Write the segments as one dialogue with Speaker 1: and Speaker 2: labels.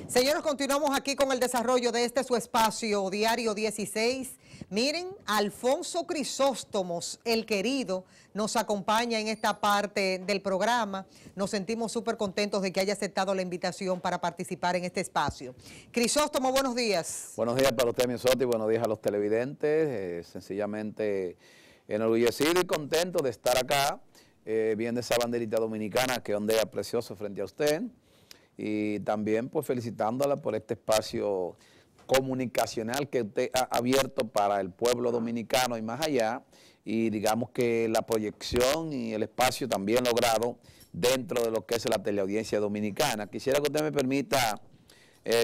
Speaker 1: Señores, continuamos aquí con el desarrollo de este su espacio Diario 16. Miren, Alfonso Crisóstomos, el querido, nos acompaña en esta parte del programa. Nos sentimos súper contentos de que haya aceptado la invitación para participar en este espacio. Crisóstomo, buenos días.
Speaker 2: Buenos días para usted, Misotti, buenos días a los televidentes. Sencillamente enorgullecido y contento de estar acá, viendo esa banderita dominicana que ondea precioso frente a usted. Y también pues felicitándola por este espacio comunicacional que usted ha abierto para el pueblo dominicano y más allá, y digamos que la proyección y el espacio también logrado dentro de lo que es la teleaudiencia dominicana. Quisiera que usted me permita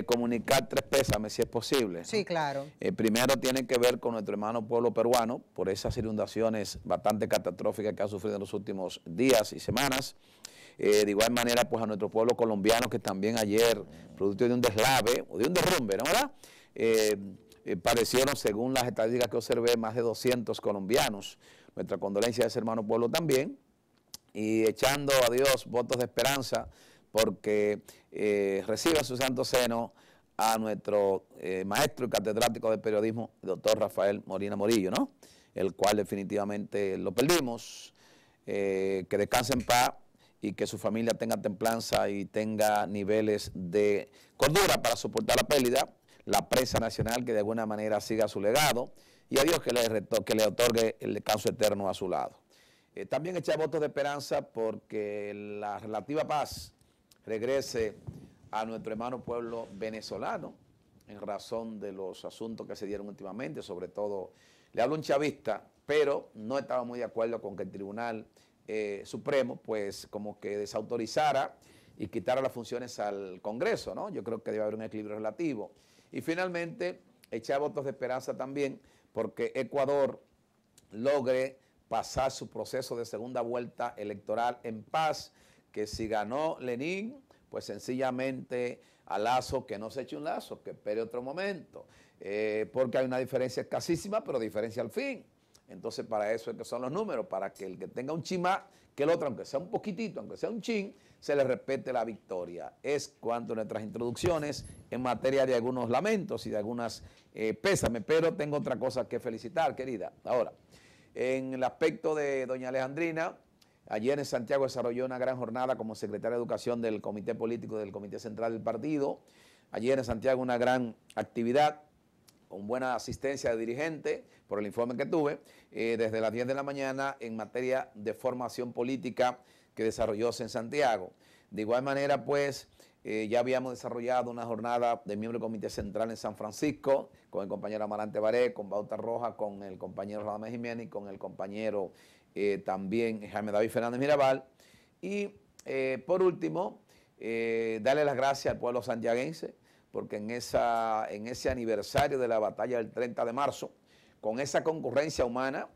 Speaker 2: comunicar tres pésames, si es posible, ¿no?
Speaker 1: Sí, claro.
Speaker 2: Primero tiene que ver con nuestro hermano pueblo peruano por esas inundaciones bastante catastróficas que ha sufrido en los últimos días y semanas. De igual manera, pues a nuestro pueblo colombiano, que también ayer, producto de un deslave o de un derrumbe, ¿no verdad? Parecieron, según las estadísticas que observé, más de 200 colombianos. Nuestra condolencia a ese hermano pueblo también. Y echando a Dios votos de esperanza, porque reciba en su santo seno a nuestro maestro y catedrático de periodismo, el doctor Rafael Molina Morillo, ¿no? El cual definitivamente lo perdimos. Que descanse en paz y que su familia tenga templanza y tenga niveles de cordura para soportar la pérdida, la prensa nacional que de alguna manera siga su legado, y a Dios que le otorgue el descanso eterno a su lado. También echar votos de esperanza porque la relativa paz regrese a nuestro hermano pueblo venezolano en razón de los asuntos que se dieron últimamente, sobre todo, le hablo un chavista, pero no estaba muy de acuerdo con que el Tribunal Supremo pues como que desautorizara y quitara las funciones al Congreso, ¿no? Yo creo que debe haber un equilibrio relativo. Y finalmente, echar votos de esperanza también porque Ecuador logre pasar su proceso de segunda vuelta electoral en paz, que si ganó Lenín, pues sencillamente a Lazo que no se eche un lazo, que espere otro momento, porque hay una diferencia escasísima, pero diferencia al fin. Entonces para eso es que son los números, para que el que tenga un chin más que el otro, aunque sea un poquitito, aunque sea un chin, se le respete la victoria. Es cuanto a nuestras introducciones en materia de algunos lamentos y de algunas pésames, pero tengo otra cosa que felicitar, querida. Ahora, en el aspecto de doña Alejandrina, ayer en Santiago desarrolló una gran jornada como secretaria de Educación del Comité Político del Comité Central del Partido. Ayer en Santiago una gran actividad, con buena asistencia de dirigentes, por el informe que tuve, desde las 10 de la mañana en materia de formación política que desarrollóse en Santiago. De igual manera, pues, ya habíamos desarrollado una jornada de miembro del Comité Central en San Francisco, con el compañero Amarante Baré, con Bauta Roja, con el compañero Radamés Jiménez y con el compañero también Jaime David Fernández Mirabal. Y por último, darle las gracias al pueblo santiaguense, porque en ese aniversario de la batalla del 30 de marzo, con esa concurrencia humana,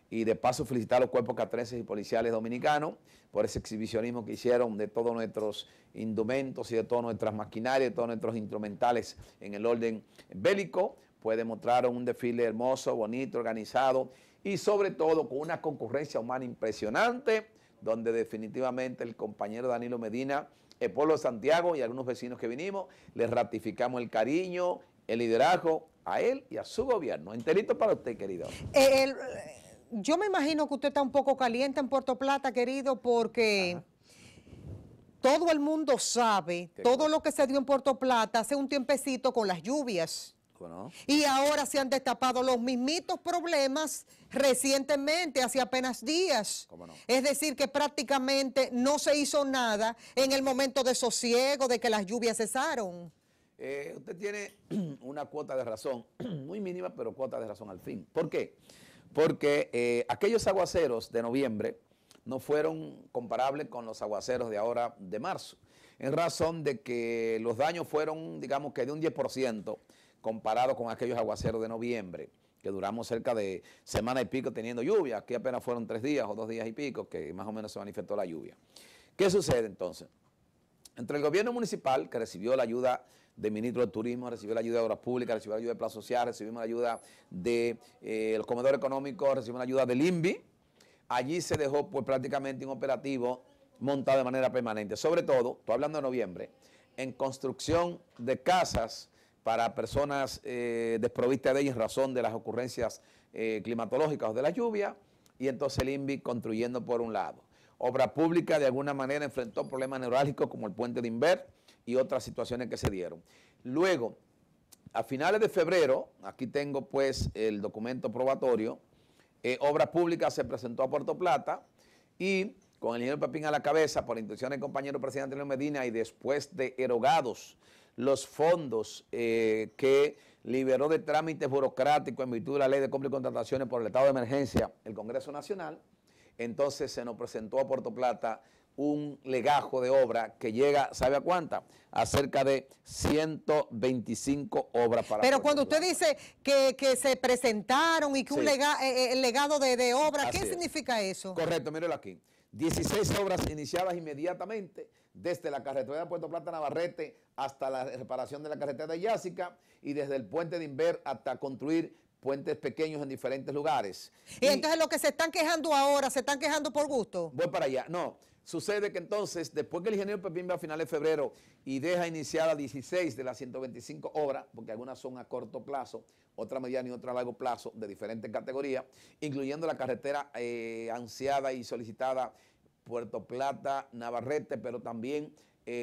Speaker 2: y de paso felicitar a los cuerpos castrenses y policiales dominicanos por ese exhibicionismo que hicieron de todos nuestros indumentos y de todas nuestras maquinarias, de todos nuestros instrumentales en el orden bélico, pues demostraron un desfile hermoso, bonito, organizado y sobre todo con una concurrencia humana impresionante, donde definitivamente el compañero Danilo Medina, el pueblo de Santiago y algunos vecinos que vinimos, les ratificamos el cariño, el liderazgo a él y a su gobierno. Enterito para usted, querido.
Speaker 1: Yo me imagino que usted está un poco caliente en Puerto Plata, querido, porque todo el mundo sabe todo lo que se dio en Puerto Plata hace un tiempecito con las lluvias.
Speaker 2: ¿No?
Speaker 1: Y ahora se han destapado los mismitos problemas recientemente, hace apenas días.
Speaker 2: ¿Cómo no?
Speaker 1: Es decir, que prácticamente no se hizo nada en el momento de sosiego, de que las lluvias cesaron.
Speaker 2: Usted tiene una cuota de razón, muy mínima, pero cuota de razón al fin. ¿Por qué? Porque aquellos aguaceros de noviembre no fueron comparables con los aguaceros de ahora de marzo, en razón de que los daños fueron, digamos que de un 10%, comparado con aquellos aguaceros de noviembre, que duramos cerca de semana y pico teniendo lluvia. Aquí apenas fueron 3 días o 2 días y pico que más o menos se manifestó la lluvia. ¿Qué sucede entonces? Entre el gobierno municipal, que recibió la ayuda del ministro de Turismo, recibió la ayuda de Obras Públicas, recibió la ayuda de Plaza Social, recibimos la ayuda de los comedores económicos, recibimos la ayuda del INVI, allí se dejó pues prácticamente un operativo montado de manera permanente. Sobre todo, estoy hablando de noviembre, en construcción de casas para personas desprovistas de ellas en razón de las ocurrencias climatológicas o de la lluvia, y entonces el INVI construyendo por un lado. Obra Pública de alguna manera enfrentó problemas neurálgicos como el puente de Inver y otras situaciones que se dieron. Luego, a finales de febrero, aquí tengo pues el documento probatorio, Obra Pública se presentó a Puerto Plata y con el ingeniero Pepín a la cabeza, por intención del compañero presidente León Medina, y después de erogados los fondos que liberó de trámites burocráticos en virtud de la ley de compra y contrataciones por el estado de emergencia el Congreso Nacional, entonces se nos presentó a Puerto Plata un legajo de obra que llega, ¿sabe a cuánta? A cerca de 125 obras para
Speaker 1: Pero
Speaker 2: Puerto
Speaker 1: cuando
Speaker 2: Plata.
Speaker 1: usted dice que se presentaron y que
Speaker 2: Sí.
Speaker 1: el legado de obra, ¿qué
Speaker 2: Así es.
Speaker 1: significa eso?
Speaker 2: Correcto, mírelo aquí. 16 obras iniciadas inmediatamente, desde la carretera de Puerto Plata Navarrete hasta la reparación de la carretera de Yásica y desde el puente de Inver hasta construir puentes pequeños en diferentes lugares.
Speaker 1: Y entonces lo que se están quejando ahora, ¿se están quejando por gusto?
Speaker 2: Voy para allá. No, sucede que entonces, después que el ingeniero Pepín va a finales de febrero y deja iniciada 16 de las 125 obras, porque algunas son a corto plazo, otra mediano y otra a largo plazo, de diferentes categorías, incluyendo la carretera ansiada y solicitada Puerto Plata, Navarrete, pero también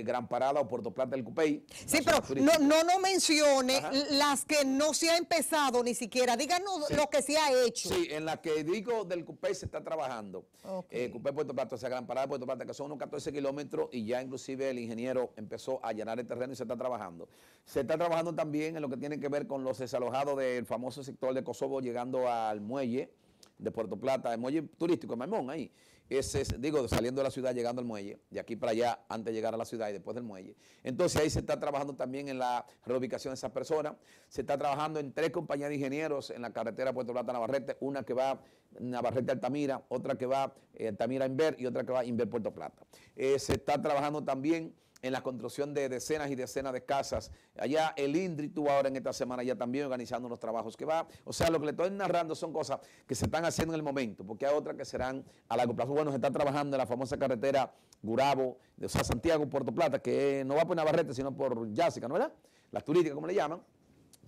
Speaker 2: Gran Parada o Puerto Plata del Cupey.
Speaker 1: Sí, pero no mencione
Speaker 2: Ajá.
Speaker 1: las que no se ha empezado ni siquiera. Díganos
Speaker 2: Sí.
Speaker 1: lo que se ha hecho.
Speaker 2: Sí, en la que digo del Cupey se está trabajando.
Speaker 1: Okay.
Speaker 2: Cupey Puerto Plata, o sea, Gran Parada de Puerto Plata, que son unos 14 kilómetros y ya inclusive el ingeniero empezó a llenar el terreno y se está trabajando. Se está trabajando también en lo que tiene que ver con los desalojados del famoso sector de Kosovo llegando al muelle de Puerto Plata, el muelle turístico de Maimón, ahí. Ese es, digo, saliendo de la ciudad, llegando al muelle, de aquí para allá, antes de llegar a la ciudad y después del muelle. Entonces ahí se está trabajando también en la reubicación de esas personas. Se está trabajando en 3 compañías de ingenieros en la carretera Puerto Plata-Navarrete, una que va Navarrete-Altamira, otra que va Altamira-Inver y otra que va Inver-Puerto Plata. Se está trabajando también en la construcción de decenas y decenas de casas. Allá el INDRI tuvo ahora en esta semana ya también organizando unos trabajos que va. O sea, lo que le estoy narrando son cosas que se están haciendo en el momento, porque hay otras que serán a largo plazo. Bueno, se está trabajando en la famosa carretera Gurabo, o sea, Santiago-Puerto Plata, que no va por Navarrete, sino por Yásica, ¿no verdad? Las turísticas, como le llaman.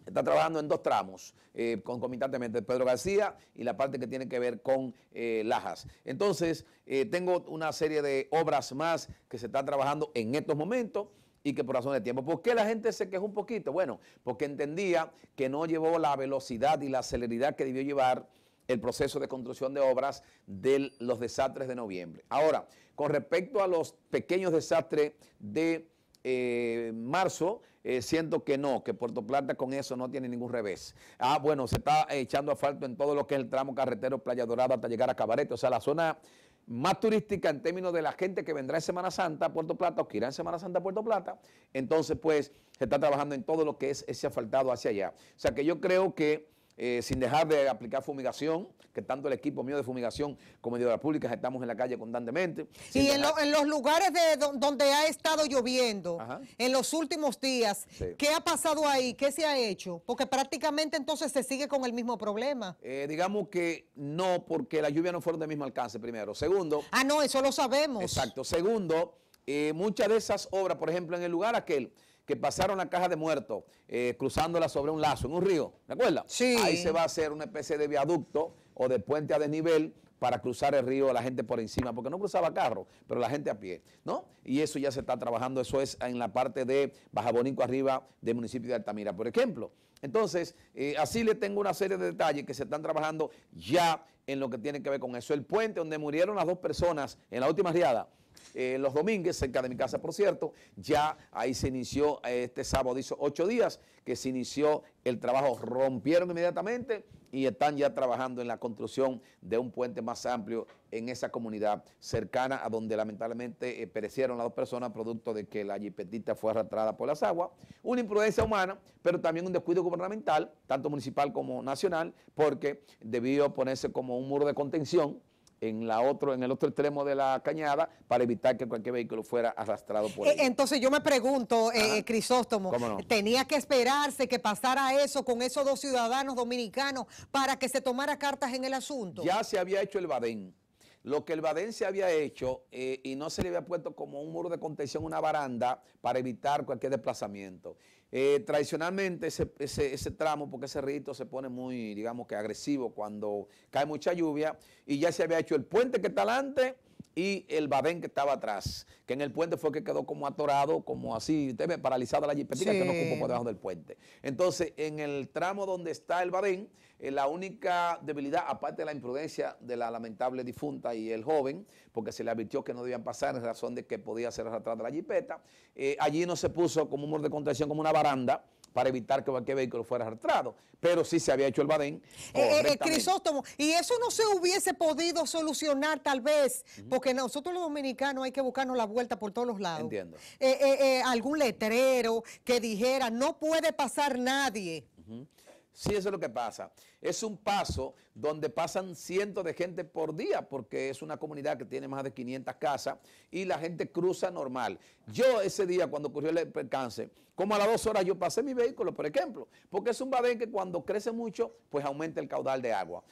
Speaker 2: Está trabajando en 2 tramos, concomitantemente, Pedro García y la parte que tiene que ver con Lajas. Entonces, tengo una serie de obras más que se están trabajando en estos momentos y que por razón de tiempo. ¿Por qué la gente se quejó un poquito? Bueno, porque entendía que no llevó la velocidad y la celeridad que debió llevar el proceso de construcción de obras de los desastres de noviembre. Ahora, con respecto a los pequeños desastres de marzo, siento que no, que Puerto Plata con eso no tiene ningún revés. Bueno, se está echando asfalto en todo lo que es el tramo carretero Playa Dorada hasta llegar a Cabarete, o sea, la zona más turística en términos de la gente que vendrá en Semana Santa a Puerto Plata o que irá en Semana Santa a Puerto Plata. Entonces, pues, se está trabajando en todo lo que es ese asfaltado hacia allá. O sea, que yo creo que sin dejar de aplicar fumigación, que tanto el equipo mío de fumigación como de obras públicas estamos en la calle constantemente.
Speaker 1: Y en los lugares donde ha estado lloviendo,
Speaker 2: Ajá,
Speaker 1: en los últimos días,
Speaker 2: sí.
Speaker 1: ¿Qué ha pasado ahí? ¿Qué se ha hecho? Porque prácticamente entonces se sigue con el mismo problema.
Speaker 2: Digamos que no, porque las lluvias no fueron del mismo alcance, primero. Segundo.
Speaker 1: No, eso lo sabemos.
Speaker 2: Exacto. Segundo, muchas de esas obras, por ejemplo, en el lugar aquel que pasaron la caja de muertos, cruzándola sobre un lazo en un río, ¿de acuerdo?
Speaker 1: Sí.
Speaker 2: Ahí se va a hacer una especie de viaducto o de puente a desnivel para cruzar el río, la gente por encima, porque no cruzaba carro, pero la gente a pie, ¿no? Y eso ya se está trabajando, eso es en la parte de Baja Bonico arriba del municipio de Altamira, por ejemplo. Entonces, así le tengo una serie de detalles que se están trabajando ya en lo que tiene que ver con eso. El puente donde murieron las 2 personas en la última riada, Los Domínguez, cerca de mi casa, por cierto, ya ahí se inició este sábado, hizo 8 días que se inició el trabajo, rompieron inmediatamente y están ya trabajando en la construcción de un puente más amplio en esa comunidad cercana a donde lamentablemente perecieron las 2 personas producto de que la jipetita fue arrastrada por las aguas. Una imprudencia humana, pero también un descuido gubernamental, tanto municipal como nacional, porque debió ponerse como un muro de contención en el otro extremo de la cañada para evitar que cualquier vehículo fuera arrastrado por ella.
Speaker 1: Entonces yo me pregunto, Crisóstomo,
Speaker 2: ¿Cómo no?
Speaker 1: ¿tenía que esperarse que pasara eso con esos 2 ciudadanos dominicanos para que se tomara cartas en el asunto?
Speaker 2: Ya se había hecho el Badén. lo que el Badén se había hecho y no se le había puesto como un muro de contención, una baranda para evitar cualquier desplazamiento. Tradicionalmente ese tramo, porque ese rito se pone muy, digamos que agresivo cuando cae mucha lluvia, y ya se había hecho el puente que está adelante y el Badén que estaba atrás, que en el puente fue que quedó como atorado, como así, usted ve, paralizada la jipetica, sí, que no ocupó por debajo del puente. Entonces, en el tramo donde está el Badén, la única debilidad, aparte de la imprudencia de la lamentable difunta y el joven, porque se le advirtió que no debían pasar en razón de que podía ser arrastrada la jipeta, allí no se puso como un muro de contención, como una baranda, para evitar que cualquier vehículo fuera arrastrado, pero sí se había hecho el Badén correctamente.
Speaker 1: Crisóstomo, y eso no se hubiese podido solucionar tal vez, porque nosotros los dominicanos hay que buscarnos la vuelta por todos los lados.
Speaker 2: Entiendo.
Speaker 1: Algún letrero que dijera, no puede pasar nadie.
Speaker 2: Sí, eso es lo que pasa. Es un paso donde pasan cientos de gente por día, porque es una comunidad que tiene más de 500 casas y la gente cruza normal. Yo ese día, cuando ocurrió el percance, como a las 2 horas yo pasé mi vehículo, por ejemplo, porque es un Badén que cuando crece mucho, pues aumenta el caudal de agua.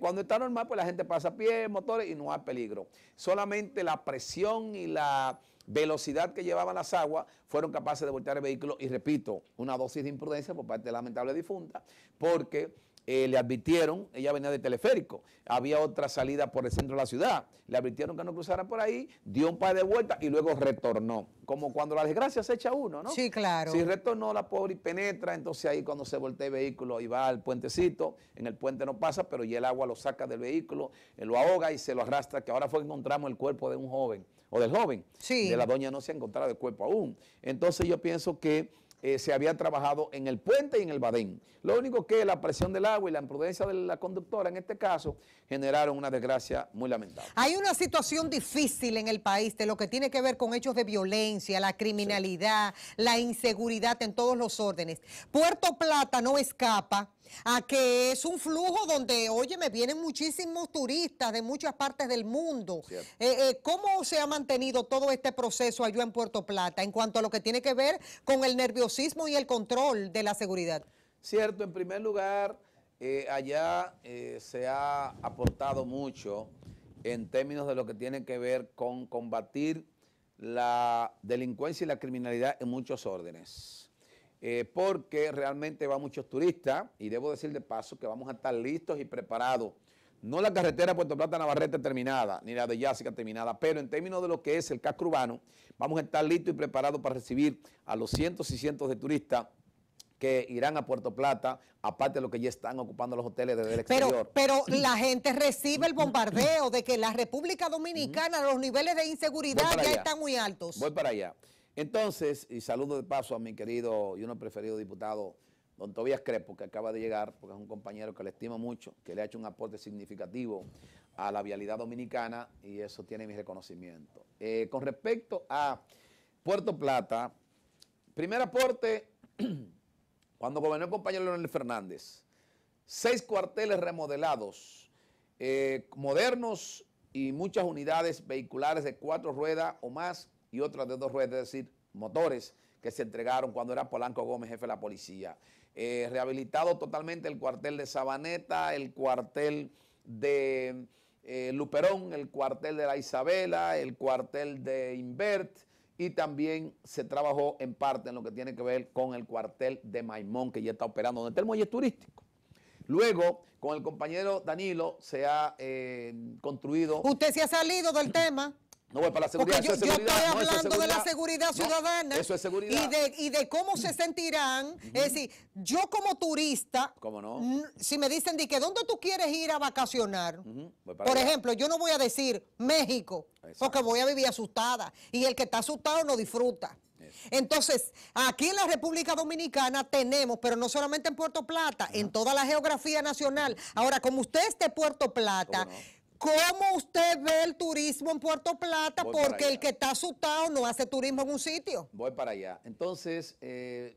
Speaker 2: Cuando está normal, pues la gente pasa a pie, motores y no hay peligro. Solamente la presión y la velocidad que llevaban las aguas fueron capaces de voltear el vehículo, y repito, una dosis de imprudencia por parte de la lamentable difunta, porque le advirtieron, ella venía de teleférico, había otra salida por el centro de la ciudad, le advirtieron que no cruzara por ahí, dio un par de vueltas y luego retornó, como cuando la desgracia se echa uno, ¿no?
Speaker 1: Sí, claro.
Speaker 2: Si retornó la pobre y penetra, entonces ahí cuando se voltea el vehículo y va al puentecito, en el puente no pasa, pero ya el agua lo saca del vehículo, lo ahoga y se lo arrastra, que ahora fue que encontramos el cuerpo de un joven, o del joven,
Speaker 1: sí.
Speaker 2: De la doña no se ha encontrado el cuerpo aún. Entonces yo pienso que se había trabajado en el puente y en el Badén. Lo único que la presión del agua y la imprudencia de la conductora en este caso generaron una desgracia muy lamentable.
Speaker 1: Hay una situación difícil en el país de lo que tiene que ver con hechos de violencia, la criminalidad, sí, la inseguridad en todos los órdenes. Puerto Plata no escapa a que es un flujo donde, oye, me vienen muchísimos turistas de muchas partes del mundo. ¿Cómo se ha mantenido todo este proceso allá en Puerto Plata en cuanto a lo que tiene que ver con el nerviosismo y el control de la seguridad?
Speaker 2: Cierto, en primer lugar, allá se ha aportado mucho en términos de lo que tiene que ver con combatir la delincuencia y la criminalidad en muchos órdenes. Porque realmente van muchos turistas, y debo decir de paso que vamos a estar listos y preparados. No la carretera Puerto Plata-Navarrete terminada, ni la de Yásica terminada, pero en términos de lo que es el casco urbano, vamos a estar listos y preparados para recibir a los cientos y cientos de turistas que irán a Puerto Plata, aparte de lo que ya están ocupando los hoteles desde el exterior.
Speaker 1: Pero la gente recibe el bombardeo de que la República Dominicana, los niveles de inseguridad ya están muy altos.
Speaker 2: Voy para allá. Entonces, y saludo de paso a mi querido y uno preferido diputado, don Tobías Crespo, que acaba de llegar, porque es un compañero que le estimo mucho, que le ha hecho un aporte significativo a la vialidad dominicana, y eso tiene mi reconocimiento. Con respecto a Puerto Plata, primer aporte, cuando gobernó el compañero Leonel Fernández, 6 cuarteles remodelados, modernos, y muchas unidades vehiculares de 4 ruedas o más, y otras de 2 ruedas, es decir, motores que se entregaron cuando era Polanco Gómez jefe de la policía. Rehabilitado totalmente el cuartel de Sabaneta, el cuartel de Luperón, el cuartel de la Isabela, el cuartel de Invert, y también se trabajó en parte en lo que tiene que ver con el cuartel de Maimón, que ya está operando, donde está el muelle turístico. Luego, con el compañero Danilo, se ha construido...
Speaker 1: ¿Usted se ha salido del tema?
Speaker 2: No voy para la seguridad.
Speaker 1: Porque yo estoy hablando de la seguridad ciudadana.
Speaker 2: Eso es seguridad.
Speaker 1: Y de cómo se sentirán. Es decir, yo como turista,
Speaker 2: ¿cómo no?
Speaker 1: Si me dicen de que dónde tú quieres ir a vacacionar, por
Speaker 2: allá.
Speaker 1: ejemplo, yo no voy a decir México, porque voy a vivir asustada. Y el que está asustado no disfruta. Entonces, aquí en la República Dominicana tenemos, pero no solamente en Puerto Plata, en toda la geografía nacional. Ahora, como usted es de Puerto Plata, ¿cómo usted ve el turismo en Puerto Plata? Porque el que está asustado no hace turismo en un sitio.
Speaker 2: Voy para allá. Entonces,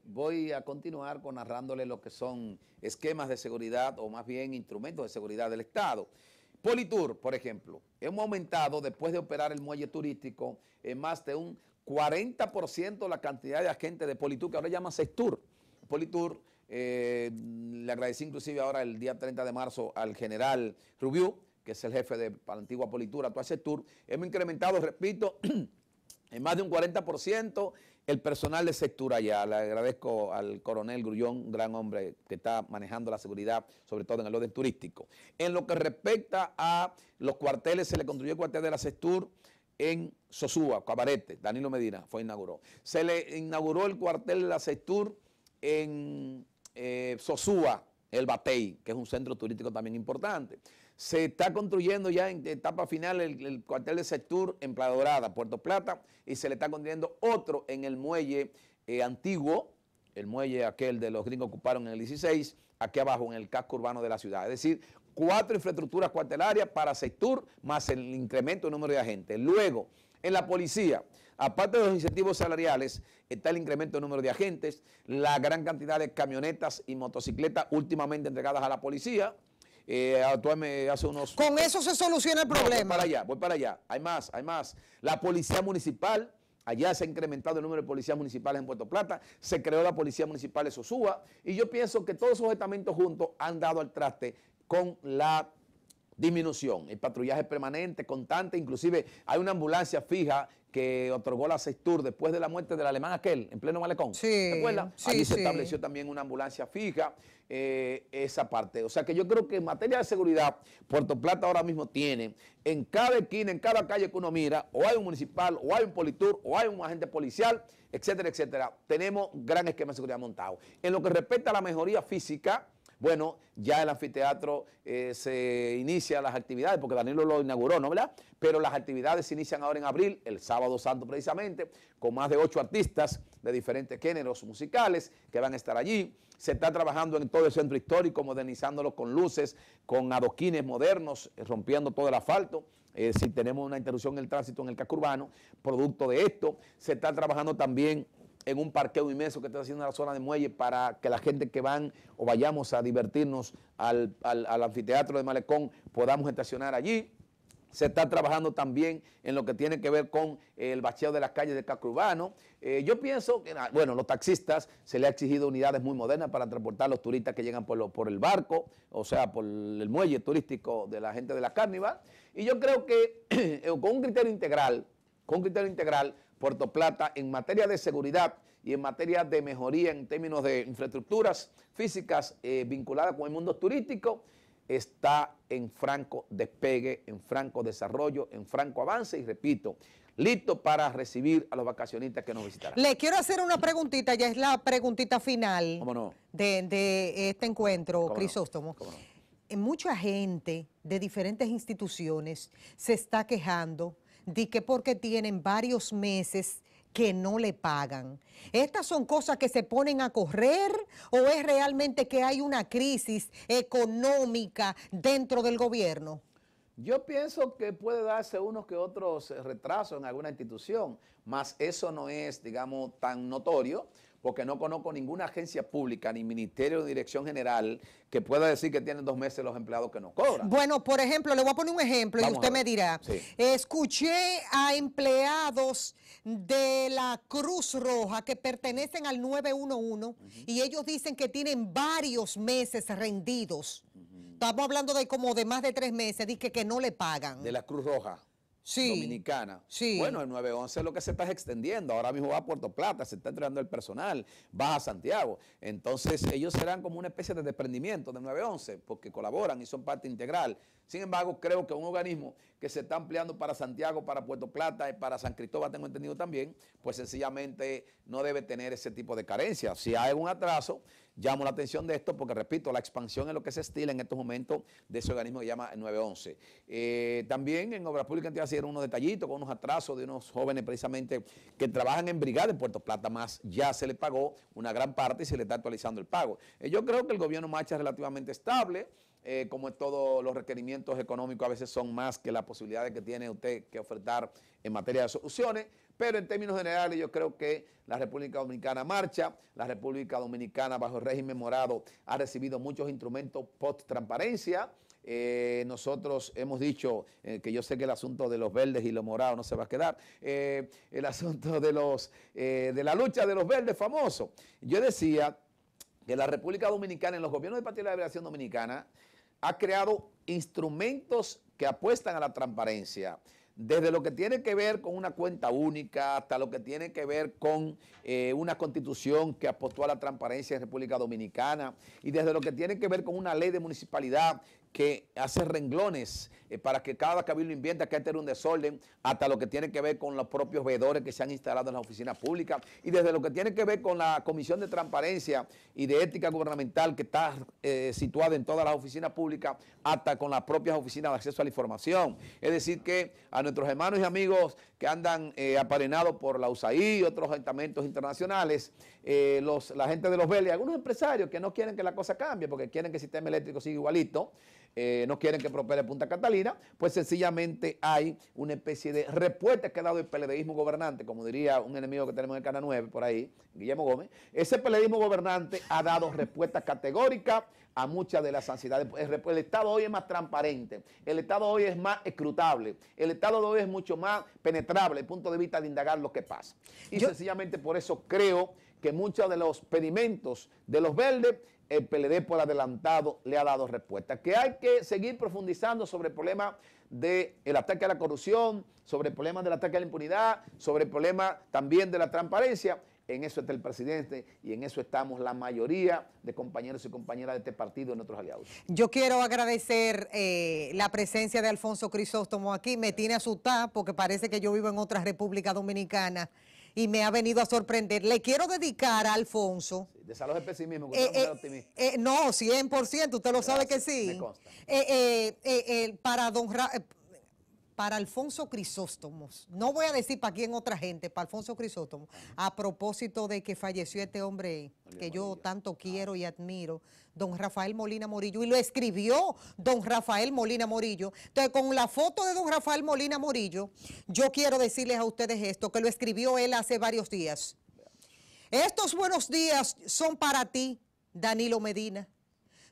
Speaker 2: voy a continuar narrándole lo que son esquemas de seguridad, o más bien instrumentos de seguridad del Estado. Politour, por ejemplo, hemos aumentado, después de operar el muelle turístico, en más de un 40% la cantidad de agentes de Politour, que ahora llaman Sectur. Politour, le agradecí inclusive ahora el día 30 de marzo al general Rubiú, que es el jefe de la antigua Politura, actual Sectur, hemos incrementado, repito, en más de un 40% el personal de Sectur allá. Le agradezco al coronel Grullón, un gran hombre que está manejando la seguridad, sobre todo en el orden turístico. En lo que respecta a los cuarteles, se le construyó el cuartel de la Sectur en Sosúa, Cabarete, Danilo Medina inauguró. Se le inauguró el cuartel de la Sectur en Sosúa, el Batey, que es un centro turístico también importante. Se está construyendo ya en etapa final el cuartel de Sectur en Playa Dorada, Puerto Plata, y se le está construyendo otro en el muelle antiguo, el muelle aquel de los gringos ocuparon en el 16, aquí abajo en el casco urbano de la ciudad. Es decir, 4 infraestructuras cuartelarias para Sectur, más el incremento del número de agentes. Luego, en la policía, aparte de los incentivos salariales, está el incremento del número de agentes, la gran cantidad de camionetas y motocicletas últimamente entregadas a la policía. Hace unos...
Speaker 1: Con eso se soluciona el problema.
Speaker 2: Voy para allá. Hay más. La policía municipal, allá se ha incrementado el número de policías municipales en Puerto Plata, se creó la policía municipal de Sosúa, y yo pienso que todos esos estamentos juntos han dado al traste con la disminución, el patrullaje permanente, constante, inclusive hay una ambulancia fija que otorgó la Sectur después de la muerte del alemán aquel, en pleno malecón.
Speaker 1: Sí,
Speaker 2: ¿te acuerdas?
Speaker 1: sí,
Speaker 2: Allí se
Speaker 1: sí.
Speaker 2: estableció también una ambulancia fija, esa parte. O sea que yo creo que en materia de seguridad, Puerto Plata ahora mismo tiene, en cada esquina, en cada calle que uno mira, o hay un municipal, o hay un politur, o hay un agente policial, etcétera, etcétera. Tenemos gran esquema de seguridad montado. En lo que respecta a la mejoría física, bueno, ya el anfiteatro se inicia las actividades, porque Danilo lo inauguró, ¿no, verdad? Pero las actividades se inician ahora en abril, el sábado santo precisamente, con más de 8 artistas de diferentes géneros musicales que van a estar allí. Se está trabajando en todo el centro histórico, modernizándolo con luces, con adoquines modernos, rompiendo todo el asfalto. Si tenemos una interrupción en el tránsito en el casco urbano, producto de esto. Se está trabajando también en un parqueo inmenso que está haciendo en la zona de muelle para que la gente que van o vayamos a divertirnos al anfiteatro de Malecón podamos estacionar allí. Se está trabajando también en lo que tiene que ver con el bacheo de las calles del casco urbano. Yo pienso que, bueno, los taxistas se les ha exigido unidades muy modernas para transportar a los turistas que llegan por el barco, o sea, por el muelle turístico de la gente de la Carnival. Y yo creo que con un criterio integral, Puerto Plata, en materia de seguridad y en materia de mejoría en términos de infraestructuras físicas vinculadas con el mundo turístico, está en franco despegue, en franco desarrollo, en franco avance y, repito, listo para recibir a los vacacionistas que nos visitarán.
Speaker 1: Le quiero hacer una preguntita, ya es la preguntita final.
Speaker 2: ¿Cómo no?
Speaker 1: de este encuentro, Crisóstomo.
Speaker 2: ¿Cómo no?
Speaker 1: Mucha gente de diferentes instituciones se está quejando de que porque tienen varios meses que no le pagan. ¿Estas son cosas que se ponen a correr o es realmente que hay una crisis económica dentro del gobierno?
Speaker 2: Yo pienso que puede darse unos que otros retrasos en alguna institución, mas eso no es, digamos, tan notorio, porque no conozco ninguna agencia pública, ni ministerio de dirección general, que pueda decir que tienen 2 meses los empleados que no cobran.
Speaker 1: Bueno, por ejemplo, le voy a poner un ejemplo y usted me dirá.
Speaker 2: Sí.
Speaker 1: Escuché a empleados de la Cruz Roja que pertenecen al 911 y ellos dicen que tienen varios meses rendidos. Estamos hablando de como de más de 3 meses, dice que no le pagan.
Speaker 2: De la Cruz Roja.
Speaker 1: Sí.
Speaker 2: Dominicana.
Speaker 1: Sí.
Speaker 2: Bueno, el 911 es lo que se está extendiendo. Ahora mismo va a Puerto Plata, se está entregando el personal, va a Santiago. Entonces, ellos serán como una especie de desprendimiento del 911 porque colaboran y son parte integral. Sin embargo, creo que un organismo que se está ampliando para Santiago, para Puerto Plata y para San Cristóbal, tengo entendido también, pues sencillamente no debe tener ese tipo de carencias. Si hay un atraso, llamo la atención de esto porque, repito, la expansión es lo que se estila en estos momentos de ese organismo que se llama el 911. También en Obras Públicas te hicieron unos detallitos con unos atrasos de unos jóvenes precisamente que trabajan en brigada en Puerto Plata, más ya se les pagó una gran parte y se les está actualizando el pago. Yo creo que el gobierno marcha relativamente estable. Como en todos los requerimientos económicos a veces son más que las posibilidades que tiene usted que ofertar en materia de soluciones, pero en términos generales yo creo que la República Dominicana marcha, la República Dominicana bajo el régimen morado ha recibido muchos instrumentos post-transparencia. Nosotros hemos dicho que yo sé que el asunto de los verdes y los morados no se va a quedar, el asunto de la lucha de los verdes famoso. Yo decía que la República Dominicana, en los gobiernos del Partido de la Liberación Dominicana, ha creado instrumentos que apuestan a la transparencia, desde lo que tiene que ver con una cuenta única hasta lo que tiene que ver con una constitución que apostó a la transparencia en República Dominicana, y desde lo que tiene que ver con una ley de municipalidad que hace renglones para que cada cabildo invierta que este era un desorden, hasta lo que tiene que ver con los propios veedores que se han instalado en las oficinas públicas, y desde lo que tiene que ver con la Comisión de Transparencia y de Ética Gubernamental que está situada en todas las oficinas públicas, hasta con las propias oficinas de acceso a la información. Es decir que a nuestros hermanos y amigos que andan aparenados por la USAID y otros estamentos internacionales, la gente de los verdes, algunos empresarios que no quieren que la cosa cambie porque quieren que el sistema eléctrico siga igualito, no quieren que prospere Punta Catalina, pues sencillamente hay una especie de respuesta que ha dado el PLDismo gobernante, como diría un enemigo que tenemos en el Canal 9 por ahí, Guillermo Gómez. Ese PLDismo gobernante ha dado respuesta categórica a muchas de las ansiedades. El Estado hoy es más transparente, el Estado hoy es más escrutable, el Estado hoy es mucho más penetrable desde el punto de vista de indagar lo que pasa. Y sencillamente por eso creo que muchos de los pedimentos de los verdes, el PLD por adelantado le ha dado respuesta. Que hay que seguir profundizando sobre el problema del ataque a la corrupción, sobre el problema del ataque a la impunidad, sobre el problema también de la transparencia. En eso está el presidente y en eso estamos la mayoría de compañeros y compañeras de este partido y nuestros aliados.
Speaker 1: Yo quiero agradecer la presencia de Alfonso Crisóstomo aquí. Me tiene asustada porque parece que yo vivo en otra República Dominicana y me ha venido a sorprender. Le quiero dedicar a Alfonso.
Speaker 2: Sí, desaloje el pesimismo, que usted es optimista.
Speaker 1: No, 100%, usted lo sabe que sí.
Speaker 2: Me consta.
Speaker 1: Para Alfonso Crisóstomo, no voy a decir para quién otra gente, para Alfonso Crisóstomo, a propósito de que falleció este hombre que yo tanto quiero y admiro, don Rafael Molina Morillo, y lo escribió don Rafael Molina Morillo. Entonces, con la foto de don Rafael Molina Morillo, yo quiero decirles a ustedes esto, que lo escribió él hace varios días. Estos buenos días son para ti, Danilo Medina.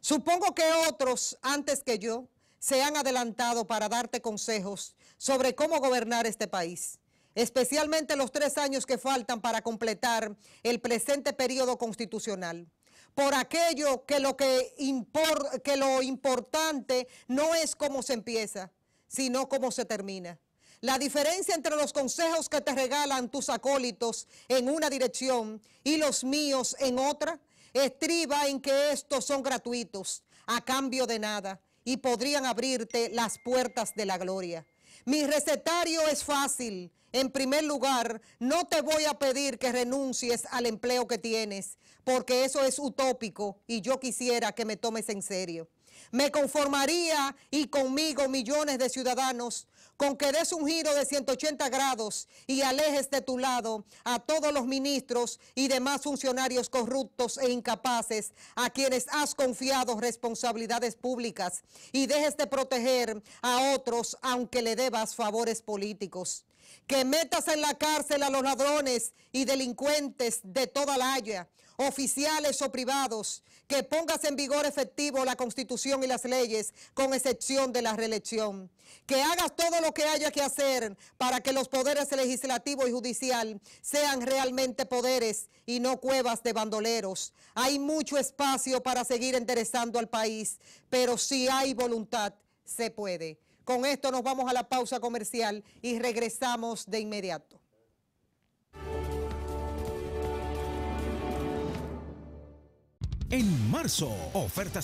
Speaker 1: Supongo que otros, antes que yo, se han adelantado para darte consejos sobre cómo gobernar este país, especialmente los 3 años que faltan para completar el presente periodo constitucional. Por aquello que lo importante no es cómo se empieza, sino cómo se termina. La diferencia entre los consejos que te regalan tus acólitos en una dirección y los míos en otra, estriba en que estos son gratuitos, a cambio de nada, y podrían abrirte las puertas de la gloria. Mi recetario es fácil. En primer lugar, no te voy a pedir que renuncies al empleo que tienes, porque eso es utópico y yo quisiera que me tomes en serio. Me conformaría, y conmigo millones de ciudadanos, con que des un giro de 180 grados y alejes de tu lado a todos los ministros y demás funcionarios corruptos e incapaces a quienes has confiado responsabilidades públicas y dejes de proteger a otros aunque le debas favores políticos. Que metas en la cárcel a los ladrones y delincuentes de toda la haya, oficiales o privados, que pongas en vigor efectivo la Constitución y las leyes, con excepción de la reelección. Que hagas todo lo que haya que hacer para que los poderes legislativo y judicial sean realmente poderes y no cuevas de bandoleros. Hay mucho espacio para seguir enderezando al país, pero si hay voluntad, se puede. Con esto nos vamos a la pausa comercial y regresamos de inmediato.
Speaker 3: En marzo, ofertas